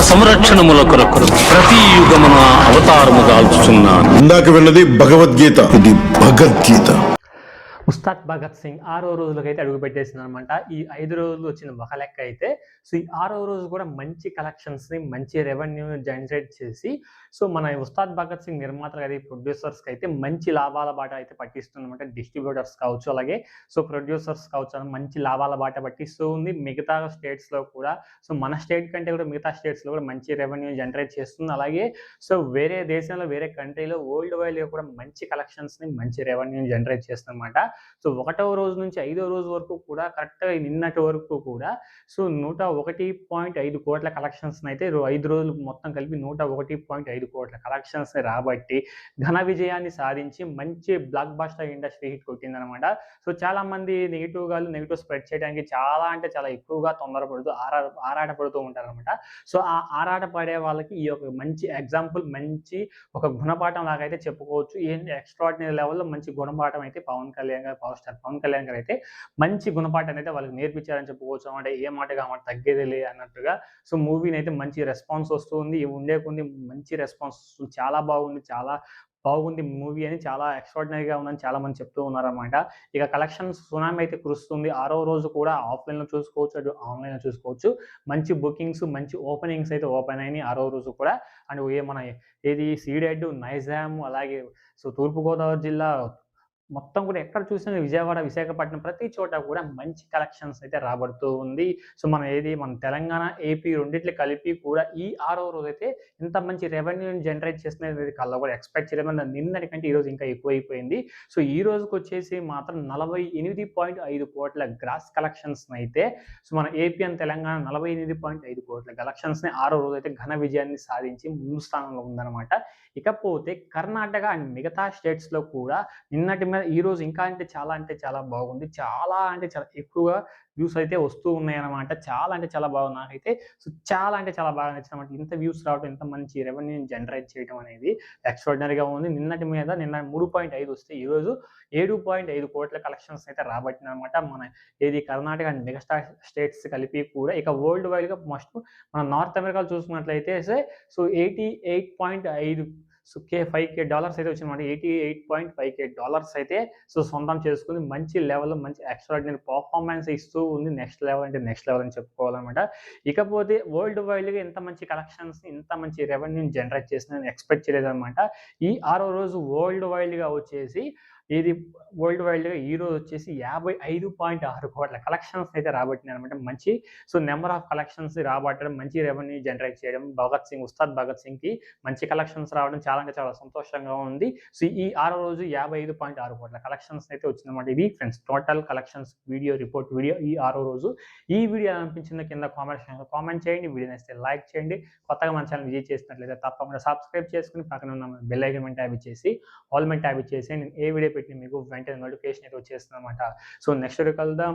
సంరక్షణముల కొరకు ప్రతి యుగమున అవతారము దాల్చుచున్నాను. ఇందాక విన్నది భగవద్గీత, ఇది భగవద్గీత. ఉస్తాద్ భగత్ సింగ్ 6వ రోజులకైతే అడుగు పెట్టేసింది అనమాట. ఈ 5 రోజులు వచ్చిన ఒక లెక్క అయితే సో ఈ 6వ రోజు కూడా మంచి కలెక్షన్స్ని మంచి రెవెన్యూ జనరేట్ చేసి సో మన ఉస్తాద్ భగత్ సింగ్ నిర్మాతలు అయితే ప్రొడ్యూసర్స్కి అయితే మంచి లాభాల బాట అయితే పట్టిస్తుందన్నమాట. డిస్ట్రిబ్యూటర్స్ కావచ్చు, అలాగే సో ప్రొడ్యూసర్స్ కావచ్చు, మంచి లాభాల బాట పట్టిస్తూ ఉంది. మిగతా స్టేట్స్లో కూడా సో మన స్టేట్ కంటే కూడా మిగతా స్టేట్స్లో కూడా మంచి రెవెన్యూ జనరేట్ చేస్తుంది. అలాగే సో వేరే దేశంలో వేరే కంట్రీలో వరల్డ్ వైడ్గా కూడా మంచి కలెక్షన్స్ని మంచి రెవెన్యూ జనరేట్ చేస్తుంది అనమాట. సో 1వ రోజు నుంచి 5వ రోజు వరకు కూడా కరెక్ట్గా నిన్నటి వరకు కూడా సో 101.5 కోట్ల కలెక్షన్స్ అయితే 5 రోజులు మొత్తం కలిపి 101.5 కోట్ల కలెక్షన్స్ రాబట్టి ఘన విజయాన్ని సాధించి మంచి బ్లాక్ బాస్టర్ ఇండస్ట్రీ హిట్ కొట్టిందనమాట. సో చాలా మంది నెగిటివ్ స్ప్రెడ్ చేయడానికి చాలా అంటే చాలా ఎక్కువగా తొందరపడుతూ ఆరాటపడుతూ ఉంటారనమాట. సో ఆ ఆరాట పడే వాళ్ళకి ఈ యొక్క మంచి ఎగ్జాంపుల్, మంచి ఒక గుణపాఠం లాగా అయితే చెప్పుకోవచ్చు. ఏంటి ఎక్స్ట్రాడినరీ లెవెల్లో మంచి గుణపాఠం అయితే పవర్ స్టార్ పవన్ కళ్యాణ్ గారు అయితే మంచి గుణపాఠాన్ని అయితే వాళ్ళకి నేర్పించారని చెప్పుకోవచ్చు అనమాట. ఏ మాటగా మాట తగ్గేదిలే అన్నట్టుగా. సో మూవీని అయితే మంచి రెస్పాన్స్ వస్తుంది. ఉండే కొన్ని మంచి రెస్పాన్స్ చాలా బాగుంది మూవీ అని, చాలా ఎక్స్ట్రాడినరీగా ఉందని చాలా మంది చెప్తూ ఉన్నారన్నమాట. ఇక కలెక్షన్స్ సునామీ అయితే కురుస్తుంది. 6వ రోజు కూడా ఆఫ్లైన్లో చూసుకోవచ్చు, అటు ఆన్లైన్లో చూసుకోవచ్చు. మంచి బుకింగ్స్, మంచి ఓపెనింగ్స్ అయితే ఓపెన్ అయినాయి 6వ రోజు కూడా. అండ్ మన సీడెడ్, నైజాం, అలాగే సో తూర్పుగోదావరి జిల్లా మొత్తం కూడా ఎక్కడ చూసినా విజయవాడ, విశాఖపట్నం ప్రతి చోట కూడా మంచి కలెక్షన్స్ అయితే రాబడుతూ ఉంది. సో మన తెలంగాణ, ఏపీ రెండిట్లు కలిపి కూడా ఈ 6వ రోజు అయితే ఇంత మంచి రెవెన్యూని జనరేట్ చేస్తున్నది కల్లా కూడా ఎక్స్పెక్ట్ చేయడం. నిన్నటి కంటే ఈరోజు ఇంకా ఎక్కువైపోయింది. సో ఈ రోజుకి వచ్చేసి మాత్రం 48.5 కోట్ల గ్రాస్ కలెక్షన్స్ అయితే సో మన ఏపీ అండ్ తెలంగాణ 48.5 కోట్ల కలెక్షన్స్ని 6వ రోజు అయితే ఘన విజయాన్ని సాధించి ముందు స్థానంలో ఉందన్నమాట. ఇకపోతే కర్ణాటక అండ్ మిగతా స్టేట్స్లో కూడా నిన్నటి మీద ఈ రోజు ఇంకా అంటే చాలా బాగుంది. చాలా ఎక్కువగా వ్యూస్ అయితే వస్తూ ఉన్నాయన్నమాట. చాలా బాగుంది. నాకైతే సో చాలా బాగా నచ్చిందన్నమాట. ఇంత వ్యూస్ రావడం, ఇంత మంచి రెవెన్యూ జనరేట్ చేయడం అనేది ఎక్స్ట్రాడినరీగా ఉంది. నిన్న 3.5 వస్తే ఈరోజు 7.5 కోట్ల కలెక్షన్స్ అయితే రాబట్టినమాట. మన కర్ణాటక అండ్ మిగతా స్టేట్స్ కలిపి కూడా. ఇక వరల్డ్ వైడ్గా మన నార్త్ అమెరికాలో చూసుకున్నట్లయితే సో 88.5 సో $5K అయితే వచ్చిందన్నమాట. $88.5K అయితే సో సొంతం చేసుకుని మంచి లెవెల్లో మంచి ఎక్స్ట్రాడినరీ పర్ఫార్మెన్స్ ఇస్తూ ఉంది. నెక్స్ట్ లెవెల్ అని చెప్పుకోవాలన్నమాట. ఇకపోతే వరల్డ్ వైడ్గా ఇంత మంచి కలెక్షన్స్, ఇంత మంచి రెవెన్యూని జనరేట్ చేసిందని ఎక్స్పెక్ట్ చేయలేదన్నమాట. ఈ 6వ రోజు వరల్డ్ వైడ్గా వచ్చేసి వరల్డ్ వైడ్గా ఈ రోజు వచ్చేసి 55.6 కోట్ల కలెక్షన్స్ అయితే రాబట్టినాయి అనమాట. మంచి సో నెంబర్ ఆఫ్ కలెక్షన్స్ రాబట్టడం, మంచి రెవెన్యూ జనరేట్ చేయడం, ఉస్తాద్ భగత్ సింగ్కి మంచి కలెక్షన్స్ రావడం చాలా సంతోషంగా ఉంది. సో ఈ 6వ రోజు 55.6 కోట్ల కలెక్షన్స్ అయితే వచ్చిందన్నమాట. ఇది friends total collections report video ఈ 6వ రోజు. ఈ వీడియో అనిపించింది కింద కామెంట్ చేయండి. వీడియో నచ్చితే లైక్ చేయండి. కొత్తగా మన ఛానల్ విజిట్ చేసినట్లయితే తప్పకుండా సబ్స్క్రైబ్ చేసుకుని పక్కన ఉన్న బెల్ ఐకాన్ ట్యాబ్ ఇచ్చేసి ఆల్ ట్యాబ్ ఇచ్చేసి నేను ఏ వీడియో పెట్టి మీకు వెంటనే నోటిఫికేషన్ అయితే వచ్చేస్తుంది అనమాట. సో నెక్స్ట్ వీడియో కలుద్దాం.